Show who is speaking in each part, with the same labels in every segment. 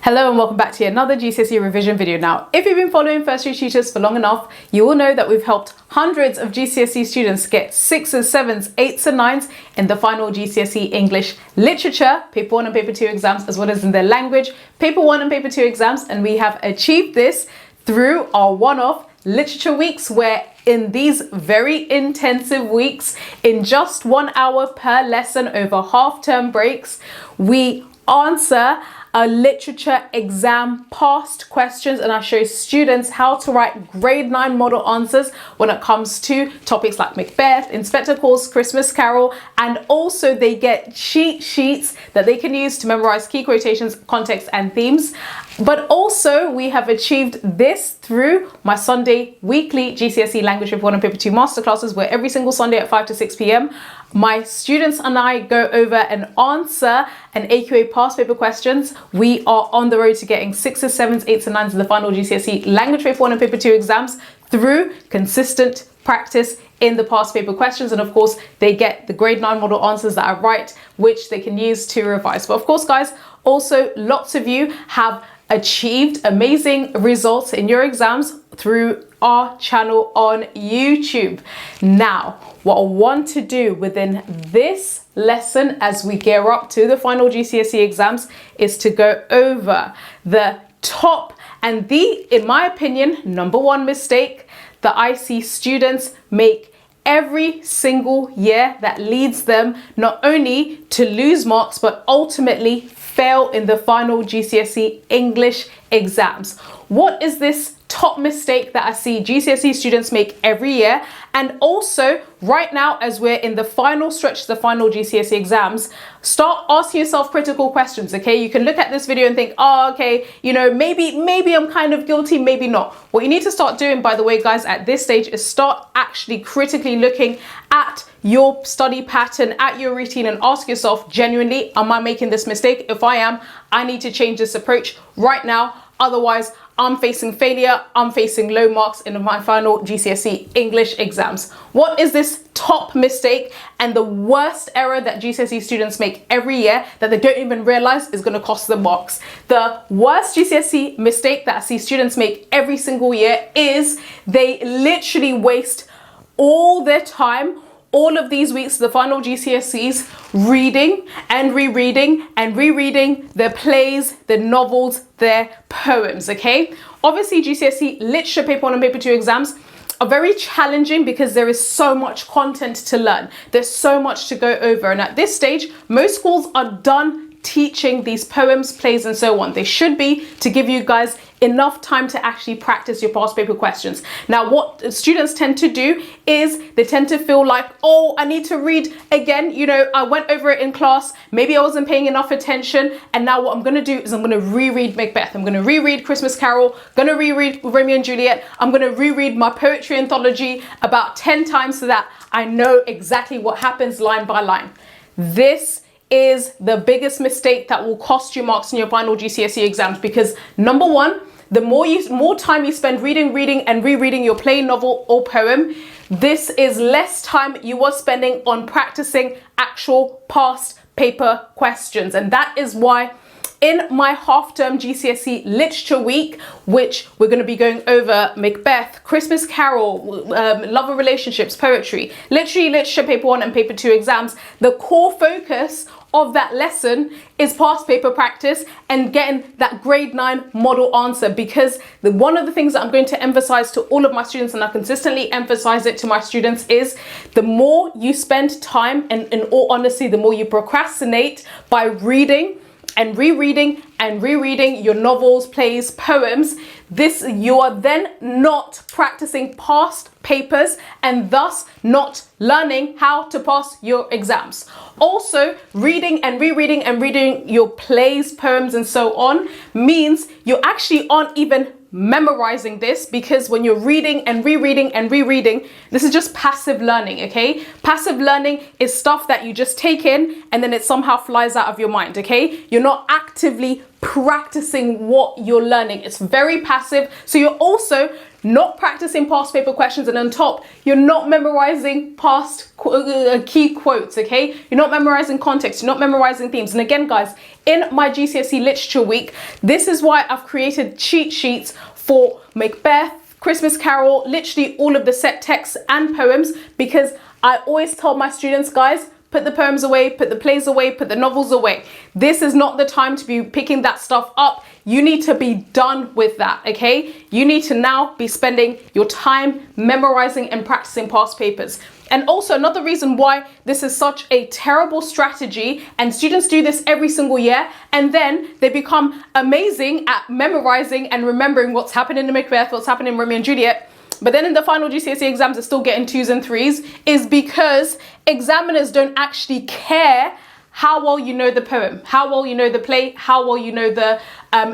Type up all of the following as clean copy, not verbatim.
Speaker 1: Hello and welcome back to another GCSE revision video. Now, if you've been following First Year Tutors for long enough, you will know that we've helped hundreds of GCSE students get 6s, 7s, 8s and 9s in the final GCSE English Literature, Paper 1 and Paper 2 exams, as well as in their language, Paper 1 and Paper 2 exams. And we have achieved this through our one-off literature weeks, where in these very intensive weeks, in just 1 hour per lesson over half-term breaks, we answer a literature exam past questions, and I show students how to write grade 9 model answers when it comes to topics like Macbeth, Inspector Calls, Christmas Carol, and also they get cheat sheets that they can use to memorize key quotations, context and themes. But also we have achieved this through my Sunday weekly GCSE Language Paper 1 and Paper 2 masterclasses, where every single Sunday at 5 to 6 p.m. my students and I go over and answer an AQA past paper questions. We are on the road to getting 6s, 7s, 8s and 9s in the final GCSE Language Paper 1 and Paper 2 exams through consistent practice in the past paper questions. And of course, they get the grade 9 model answers that I write, which they can use to revise. But of course, guys, also lots of you have achieved amazing results in your exams through our channel on YouTube. Now, what I want to do within this lesson as we gear up to the final GCSE exams is to go over the top and the, in my opinion, #1 mistake that I see students make every single year that leads them not only to lose marks, but ultimately fail in the final GCSE English exams. What is this top mistake that I see GCSE students make every year? And also right now, as we're in the final stretch, the final GCSE exams, start asking yourself critical questions, okay? You can look at this video and think, oh, okay, you know, maybe I'm kind of guilty, maybe not. What you need to start doing, by the way, guys, at this stage is start actually critically looking at your study pattern, at your routine, and ask yourself genuinely, am I making this mistake? If I am, I need to change this approach right now. Otherwise, I'm facing failure, I'm facing low marks in my final GCSE English exams. What is this top mistake and the worst error that GCSE students make every year that they don't even realize is going to cost them marks? The worst GCSE mistake that I see students make every single year is they literally waste all their time, all of these weeks, the final GCSEs, reading and rereading and rereading their plays, their novels, their poems, okay? Obviously, GCSE Literature Paper 1 and Paper 2 exams are very challenging because there is so much content to learn. There's so much to go over. And at this stage, most schools are done teaching these poems, plays, and so on. They should be, to give you guys enough time to actually practice your past paper questions. Now, what students tend to do is they tend to feel like, oh, I need to read again. You know, I went over it in class. Maybe I wasn't paying enough attention. And now what I'm going to do is I'm going to reread Macbeth. I'm going to reread Christmas Carol, going to reread Romeo and Juliet. I'm going to reread my poetry anthology about 10 times so that I know exactly what happens line by line. This is the biggest mistake that will cost you marks in your final GCSE exams, because #1, the more time you spend reading and rereading your play, novel or poem, this is less time you are spending on practicing actual past paper questions. And that is why in my half-term GCSE Literature Week, which we're going to be going over Macbeth, Christmas Carol, love and relationships, poetry, literally Literature Paper 1 and Paper 2 exams, the core focus of that lesson is past paper practice and getting that grade 9 model answer, because one of the things that I'm going to emphasize to all of my students, and I consistently emphasize it to my students, is the more you spend time, and in all honesty, the more you procrastinate by reading and rereading and rereading your novels, plays, poems, you are then not practicing past papers and thus not learning how to pass your exams. Also, reading and rereading and reading your plays, poems, and so on means you actually aren't even memorizing this, because when you're reading and rereading and rereading, this is just passive learning, okay? Passive learning is stuff that you just take in and then it somehow flies out of your mind, okay? You're not actively practicing what you're learning. It's very passive. So you're also not practicing past paper questions, and on top, you're not memorizing past key quotes, okay? You're not memorizing context, you're not memorizing themes. And again, guys, in my GCSE Literature Week, this is why I've created cheat sheets for Macbeth, Christmas Carol, literally all of the set texts and poems, because I always tell my students, guys, put the poems away, put the plays away, put the novels away. This is not the time to be picking that stuff up. You need to be done with that, okay? You need to now be spending your time memorizing and practicing past papers. And also another reason why this is such a terrible strategy, and students do this every single year, and then they become amazing at memorizing and remembering what's happening in Macbeth, what's happening in Romeo and Juliet, but then in the final GCSE exams they're still getting 2s and 3s, is because examiners don't actually care how well you know the poem, how well you know the play, how well you know the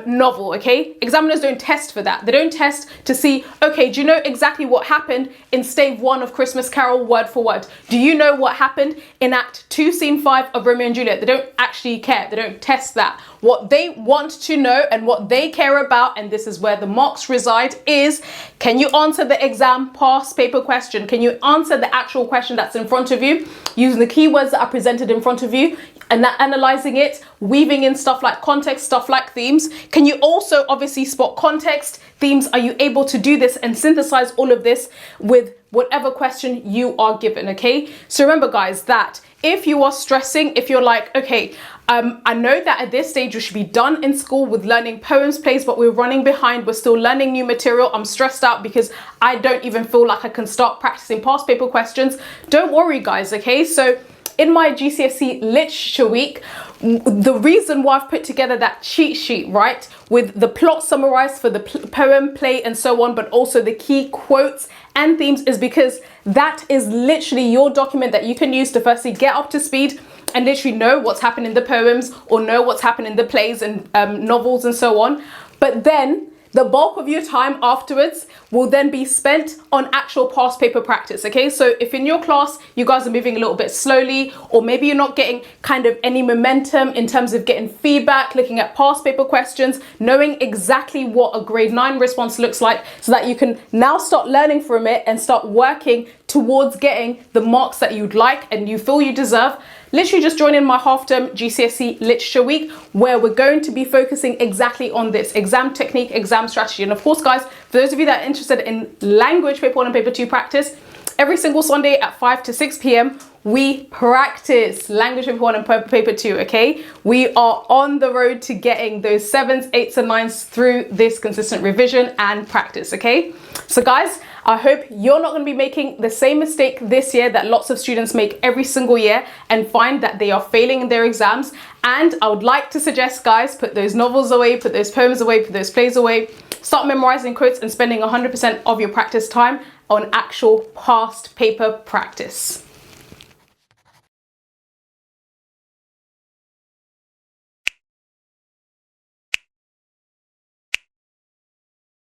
Speaker 1: novel, okay? Examiners don't test for that. They don't test to see, okay, do you know exactly what happened in stave 1 of Christmas Carol word for word? Do you know what happened in act 2, scene 5 of Romeo and Juliet? They don't actually care. They don't test that. What they want to know and what they care about, and this is where the marks reside, is can you answer the exam past paper question? Can you answer the actual question that's in front of you using the keywords that are presented in front of you, and analyzing it, weaving in stuff like context, stuff like themes? Can you also obviously spot context, themes? Are you able to do this and synthesize all of this with whatever question you are given, okay? So remember, guys, that if you are stressing, if you're like, okay, I know that at this stage you should be done in school with learning poems, plays, but we're running behind, we're still learning new material, I'm stressed out because I don't even feel like I can start practicing past paper questions. Don't worry, guys, okay? So in my GCSE Literature Week, the reason why I've put together that cheat sheet, right, with the plot summarized for the poem, play, and so on, but also the key quotes and themes, is because that is literally your document that you can use to firstly get up to speed and literally know what's happened in the poems or know what's happened in the plays and novels and so on. But then the bulk of your time afterwards will then be spent on actual past paper practice, okay? So if in your class you guys are moving a little bit slowly, or maybe you're not getting kind of any momentum in terms of getting feedback, looking at past paper questions, knowing exactly what a grade 9 response looks like, so that you can now start learning from it and start working towards getting the marks that you'd like and you feel you deserve, literally just join in my half-term GCSE Literature Week, where we're going to be focusing exactly on this: exam technique, exam strategy. And of course, guys, for those of you that are interested in language paper 1 and paper 2 practice, every single Sunday at 5 to 6 p.m, we practice language paper 1 and paper 2, okay? We are on the road to getting those 7s, 8s, and 9s through this consistent revision and practice, okay? So guys, I hope you're not going to be making the same mistake this year that lots of students make every single year and find that they are failing in their exams. And I would like to suggest, guys, put those novels away, put those poems away, put those plays away, start memorizing quotes and spending 100% of your practice time on actual past paper practice.